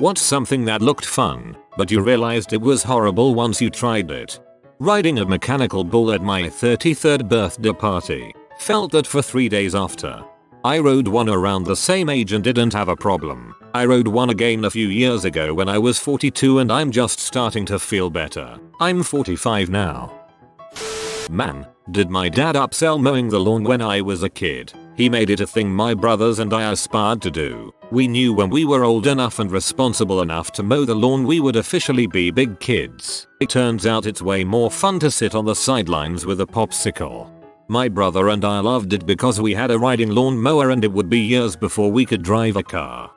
What's something that looked fun, but you realized it was horrible once you tried it? Riding a mechanical bull at my 33rd birthday party. Felt that for 3 days after. I rode one around the same age and didn't have a problem. I rode one again a few years ago when I was 42 and I'm just starting to feel better. I'm 45 now. Man, did my dad upsell mowing the lawn when I was a kid. He made it a thing my brothers and I aspired to do. We knew when we were old enough and responsible enough to mow the lawn we would officially be big kids. It turns out it's way more fun to sit on the sidelines with a popsicle. My brother and I loved it because we had a riding lawn mower and it would be years before we could drive a car.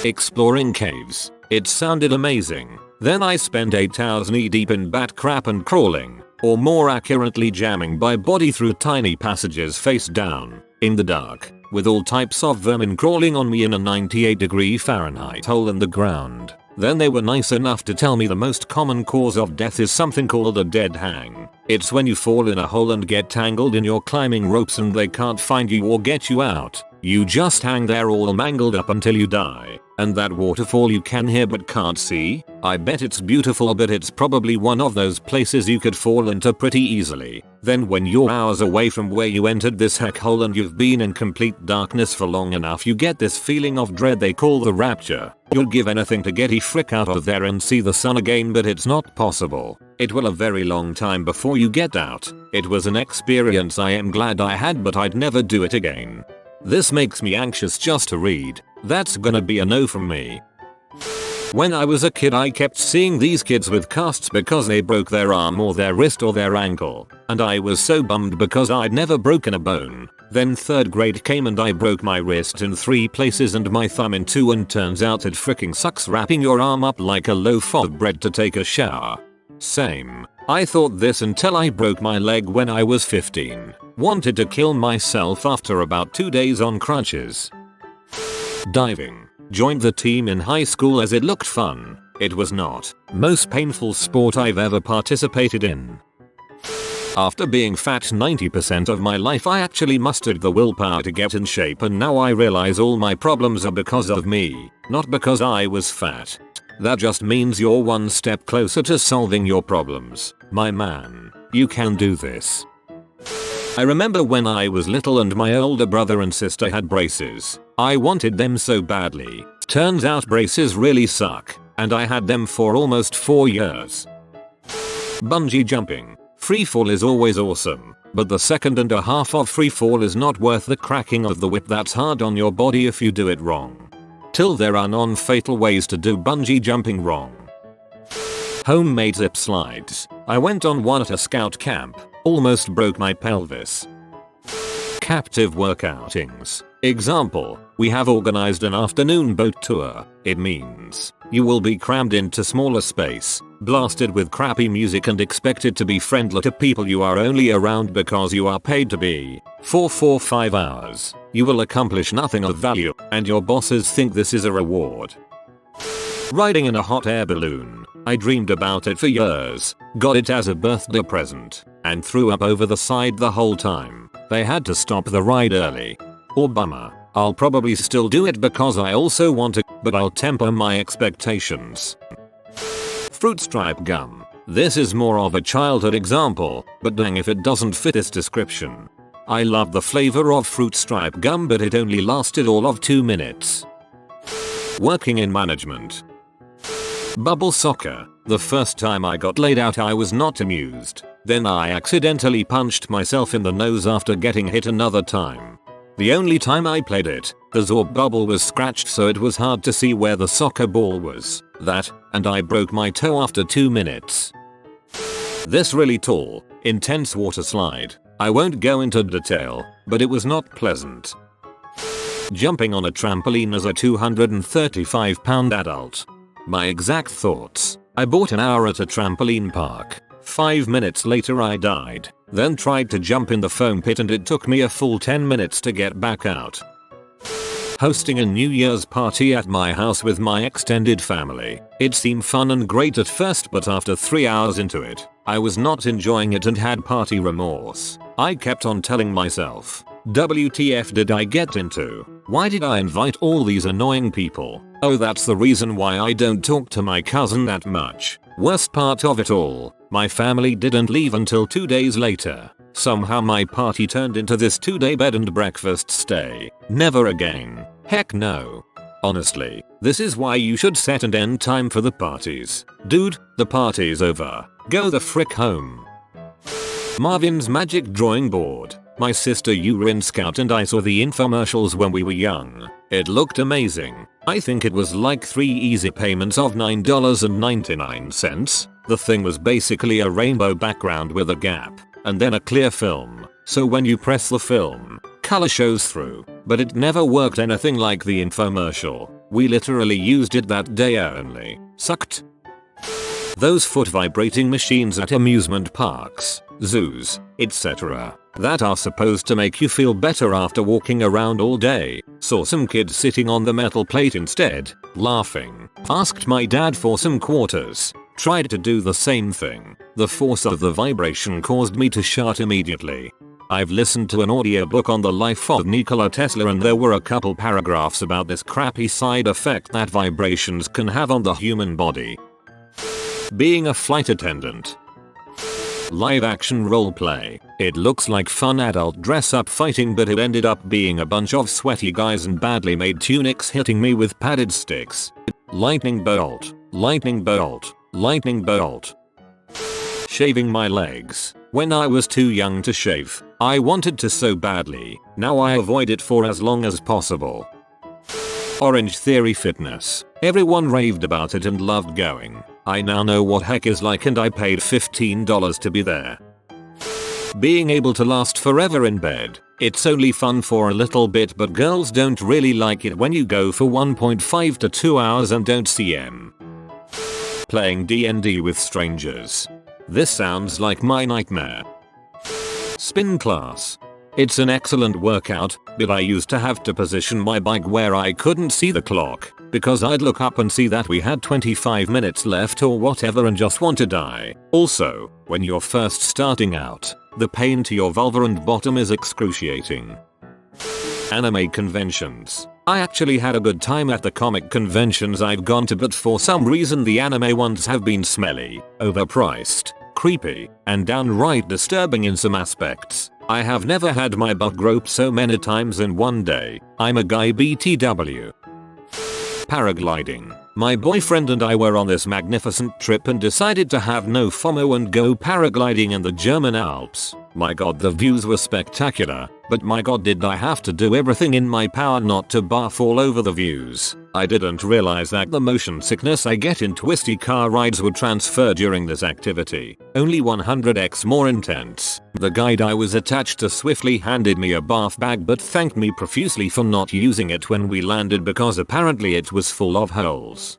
Exploring caves. It sounded amazing. Then I spent 8 hours knee deep in bat crap and crawling, or more accurately jamming my body through tiny passages face down, in the dark, with all types of vermin crawling on me in a 98°F hole in the ground. Then they were nice enough to tell me the most common cause of death is something called a dead hang. It's when you fall in a hole and get tangled in your climbing ropes and they can't find you or get you out. You just hang there all mangled up until you die. And that waterfall you can hear but can't see? I bet it's beautiful, but it's probably one of those places you could fall into pretty easily. Then when you're hours away from where you entered this heck hole and you've been in complete darkness for long enough, you get this feeling of dread they call the rapture. You'll give anything to get the frick out of there and see the sun again, but it's not possible. It will a very long time before you get out. It was an experience I am glad I had, but I'd never do it again. This makes me anxious just to read. That's gonna be a no from me. When I was a kid I kept seeing these kids with casts because they broke their arm or their wrist or their ankle, and I was so bummed because I'd never broken a bone. Then 3rd grade came and I broke my wrist in 3 places and my thumb in 2, and turns out it freaking sucks wrapping your arm up like a loaf of bread to take a shower. Same. I thought this until I broke my leg when I was 15. Wanted to kill myself after about 2 days on crutches. Diving. Joined the team in high school as it looked fun. It was not. Most painful sport I've ever participated in. After being fat 90% of my life, I actually mustered the willpower to get in shape, and now I realize all my problems are because of me, not because I was fat. That just means you're one step closer to solving your problems. My man, you can do this. I remember when I was little and my older brother and sister had braces. I wanted them so badly. Turns out braces really suck, and I had them for almost 4 years. Bungee jumping. Freefall is always awesome, but the second and a half of freefall is not worth the cracking of the whip that's hard on your body if you do it wrong. Till there are non-fatal ways to do bungee jumping wrong. Homemade zip slides. I went on one at a scout camp. Almost broke my pelvis. Captive work outings. Example, we have organized an afternoon boat tour. It means you will be crammed into smaller space, blasted with crappy music and expected to be friendly to people you are only around because you are paid to be. For 5 hours, you will accomplish nothing of value, and your bosses think this is a reward. Riding in a hot air balloon. I dreamed about it for years, got it as a birthday present, and threw up over the side the whole time. They had to stop the ride early. Or bummer. I'll probably still do it because I also want to, but I'll temper my expectations. Fruit stripe gum. This is more of a childhood example, but dang if it doesn't fit this description. I love the flavor of fruit stripe gum, but it only lasted all of 2 minutes. Working in management. Bubble soccer. The first time I got laid out I was not amused. Then I accidentally punched myself in the nose after getting hit another time. The only time I played it, the Zorb bubble was scratched so it was hard to see where the soccer ball was. That, and I broke my toe after 2 minutes. This really tall, intense water slide. I won't go into detail, but it was not pleasant. Jumping on a trampoline as a 235-pound adult. My exact thoughts. I bought an hour at a trampoline park. 5 minutes later I died. Then tried to jump in the foam pit and it took me a full 10 minutes to get back out. Hosting a New Year's party at my house with my extended family. It seemed fun and great at first, but after 3 hours into it, I was not enjoying it and had party remorse. I kept on telling myself, WTF did I get into? Why did I invite all these annoying people? Oh, that's the reason why I don't talk to my cousin that much. Worst part of it all, my family didn't leave until 2 days later. Somehow my party turned into this 2-day bed and breakfast stay. Never again. Heck no. Honestly, this is why you should set an end time for the parties. Dude, the party's over. Go the frick home. Marvin's Magic Drawing Board. My sister Urine Scout and I saw the infomercials when we were young. It looked amazing. I think it was like 3 easy payments of $9.99. The thing was basically a rainbow background with a gap, and then a clear film. So when you press the film, color shows through. But it never worked anything like the infomercial. We literally used it that day only. Sucked. Those foot vibrating machines at amusement parks, zoos, etc. that are supposed to make you feel better after walking around all day. Saw some kids sitting on the metal plate instead, laughing. Asked my dad for some quarters. Tried to do the same thing. The force of the vibration caused me to shut immediately. I've listened to an audiobook on the life of Nikola Tesla and there were a couple paragraphs about this crappy side effect that vibrations can have on the human body. Being a flight attendant. Live action roleplay. It looks like fun adult dress up fighting, but it ended up being a bunch of sweaty guys in badly made tunics hitting me with padded sticks. Lightning bolt, lightning bolt, lightning bolt. Shaving my legs. When I was too young to shave, I wanted to so badly. Now I avoid it for as long as possible. Orange Theory Fitness. Everyone raved about it and loved going. I now know what heck is like and I paid $15 to be there. Being able to last forever in bed. It's only fun for a little bit, but girls don't really like it when you go for 1.5 to 2 hours and don't see them. Playing D&D with strangers. This sounds like my nightmare. Spin class. It's an excellent workout, but I used to have to position my bike where I couldn't see the clock, because I'd look up and see that we had 25 minutes left or whatever and just want to die. Also, when you're first starting out, the pain to your vulva and bottom is excruciating. Anime conventions. I actually had a good time at the comic conventions I've gone to, but for some reason the anime ones have been smelly, overpriced, creepy, and downright disturbing in some aspects. I have never had my butt groped so many times in one day. I'm a guy BTW. Paragliding. My boyfriend and I were on this magnificent trip and decided to have no FOMO and go paragliding in the German Alps. My god, the views were spectacular, but my god, did I have to do everything in my power not to barf all over the views. I didn't realize that the motion sickness I get in twisty car rides would transfer during this activity. Only 100x more intense. The guide I was attached to swiftly handed me a bath bag but thanked me profusely for not using it when we landed because apparently it was full of holes.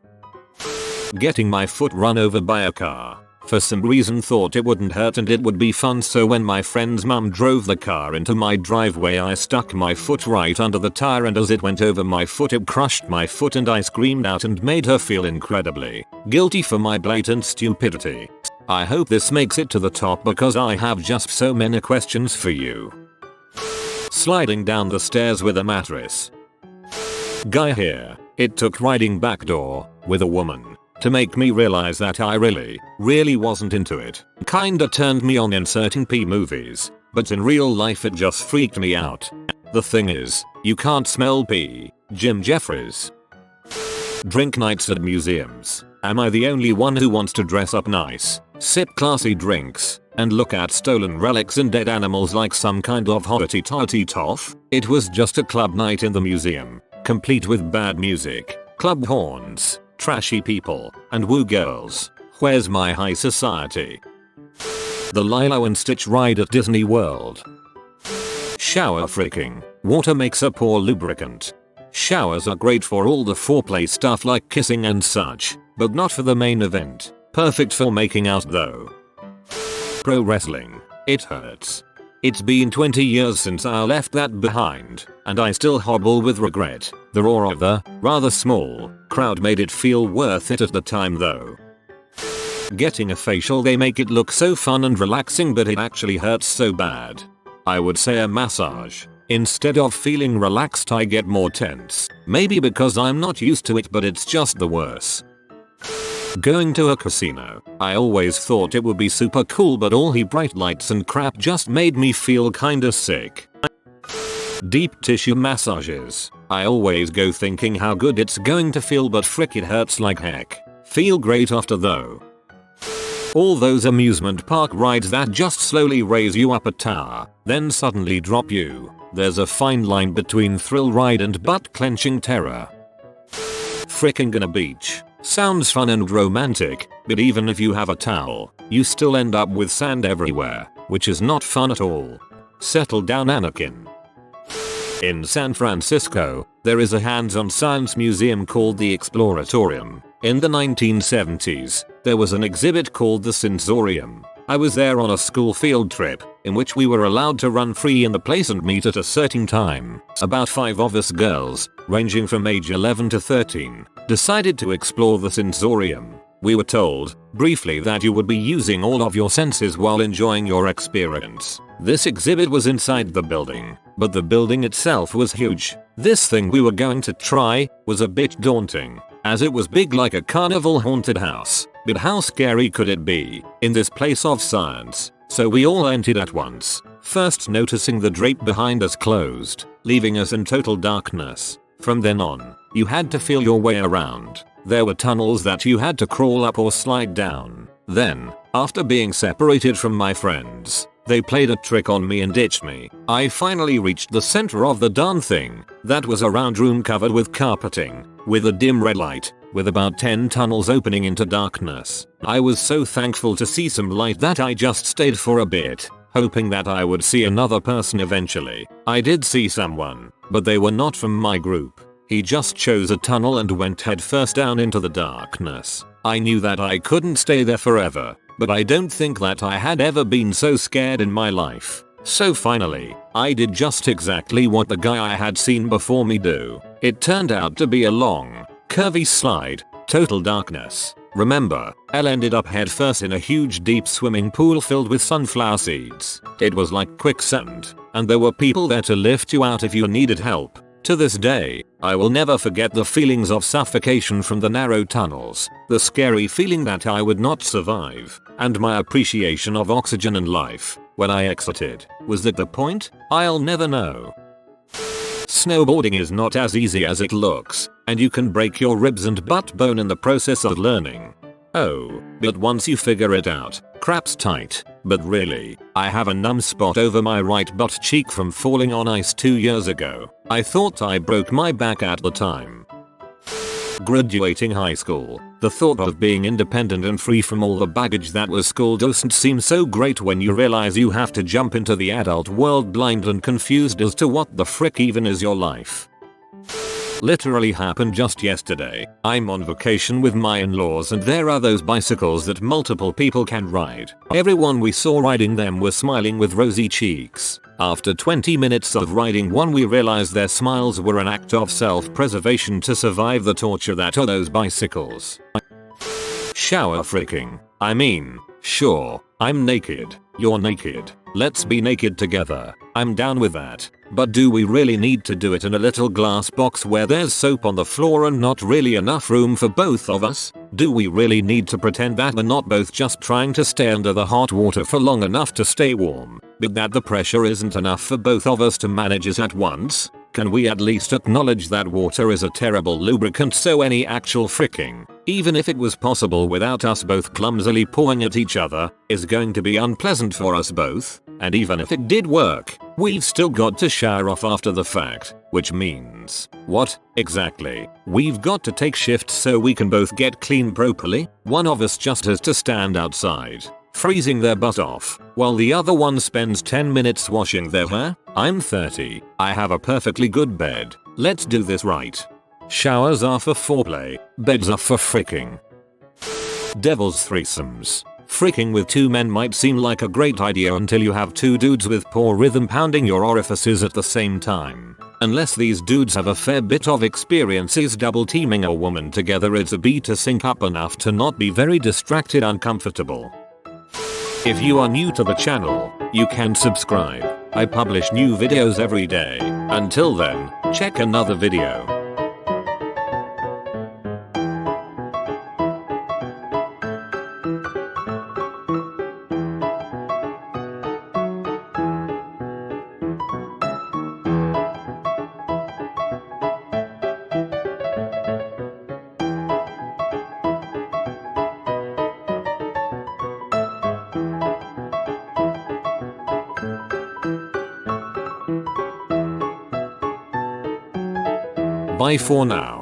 Getting my foot run over by a car. For some reason thought it wouldn't hurt and it would be fun, so when my friend's mum drove the car into my driveway I stuck my foot right under the tire and as it went over my foot it crushed my foot and I screamed out and made her feel incredibly guilty for my blatant stupidity. I hope this makes it to the top because I have just so many questions for you. Sliding down the stairs with a mattress. Guy here. It took riding backdoor with a woman to make me realize that I really wasn't into it. Kinda turned me on in certain P movies, but in real life it just freaked me out. The thing is, you can't smell pee. Jim Jeffries. Drink nights at museums. Am I the only one who wants to dress up nice, sip classy drinks, and look at stolen relics and dead animals like some kind of hoity-toity toff? It was just a club night in the museum, complete with bad music, club horns, trashy people, and woo girls. Where's my high society? The Lilo and Stitch ride at Disney World. Shower freaking. Water makes a poor lubricant. Showers are great for all the foreplay stuff like kissing and such, but not for the main event. Perfect for making out though. Pro wrestling. It hurts. It's been 20 years since I left that behind, and I still hobble with regret. The roar of the, rather small, crowd made it feel worth it at the time though. Getting a facial, they make it look so fun and relaxing, but it actually hurts so bad. I would say a massage. Instead of feeling relaxed I get more tense. Maybe because I'm not used to it, but it's just the worst. Going to a casino. I always thought it would be super cool, but all the bright lights and crap just made me feel kinda sick. Deep tissue massages. I always go thinking how good it's going to feel, but frick, it hurts like heck. Feel great after though. All those amusement park rides that just slowly raise you up a tower, then suddenly drop you. There's a fine line between thrill ride and butt clenching terror. Fricking a beach. Sounds fun and romantic, but even if you have a towel, you still end up with sand everywhere, which is not fun at all. Settle down, Anakin. In San Francisco, there is a hands-on science museum called the Exploratorium. In the 1970s, there was an exhibit called the Sensorium. I was there on a school field trip, in which we were allowed to run free in the place and meet at a certain time. About 5 of us girls, ranging from age 11 to 13, decided to explore the Sensorium. We were told, briefly, that you would be using all of your senses while enjoying your experience. This exhibit was inside the building, but the building itself was huge. This thing we were going to try was a bit daunting, as it was big like a carnival haunted house. But how scary could it be in this place of science? So we all entered at once, first noticing the drape behind us closed, leaving us in total darkness. From then on, you had to feel your way around. There were tunnels that you had to crawl up or slide down. Then, after being separated from my friends, they played a trick on me and ditched me. I finally reached the center of the darn thing. That was a round room covered with carpeting, with a dim red light, with about 10 tunnels opening into darkness. I was so thankful to see some light that I just stayed for a bit, hoping that I would see another person eventually. I did see someone, but they were not from my group. He just chose a tunnel and went headfirst down into the darkness. I knew that I couldn't stay there forever, but I don't think that I had ever been so scared in my life. So finally, I did just exactly what the guy I had seen before me do. It turned out to be a long, curvy slide, total darkness. Remember, Elle ended up headfirst in a huge deep swimming pool filled with sunflower seeds. It was like quicksand, and there were people there to lift you out if you needed help. To this day, I will never forget the feelings of suffocation from the narrow tunnels, the scary feeling that I would not survive, and my appreciation of oxygen and life when I exited. Was that the point? I'll never know. Snowboarding is not as easy as it looks, and you can break your ribs and butt bone in the process of learning. Oh, but once you figure it out, crap's tight. But really, I have a numb spot over my right butt cheek from falling on ice 2 years ago. I thought I broke my back at the time. Graduating high school. The thought of being independent and free from all the baggage that was school doesn't seem so great when you realize you have to jump into the adult world blind and confused as to what the frick even is your life. Literally happened just yesterday. I'm on vacation with my in-laws and there are those bicycles that multiple people can ride. Everyone we saw riding them were smiling with rosy cheeks. After 20 minutes of riding one, we realized their smiles were an act of self-preservation to survive the torture that are those bicycles. Shower freaking. I mean, sure, I'm naked, you're naked, let's be naked together. I'm down with that. But do we really need to do it in a little glass box where there's soap on the floor and not really enough room for both of us? Do we really need to pretend that we're not both just trying to stay under the hot water for long enough to stay warm, but that the pressure isn't enough for both of us to manage it at once? Can we at least acknowledge that water is a terrible lubricant, so any actual fricking, even if it was possible without us both clumsily pawing at each other, is going to be unpleasant for us both? And even if it did work, we've still got to shower off after the fact, which means, what, exactly? We've got to take shifts so we can both get clean properly? One of us just has to stand outside, freezing their butt off, while the other one spends 10 minutes washing their hair? I'm 30. I have a perfectly good bed. Let's do this right. Showers are for foreplay, beds are for fricking. Devil's threesomes. Freaking with 2 men might seem like a great idea until you have 2 dudes with poor rhythm pounding your orifices at the same time. Unless these dudes have a fair bit of experiences double teaming a woman together, it's a B to sync up enough to not be very distracted uncomfortable. If you are new to the channel, you can subscribe. I publish new videos every day. Until then, check another video. Bye for now.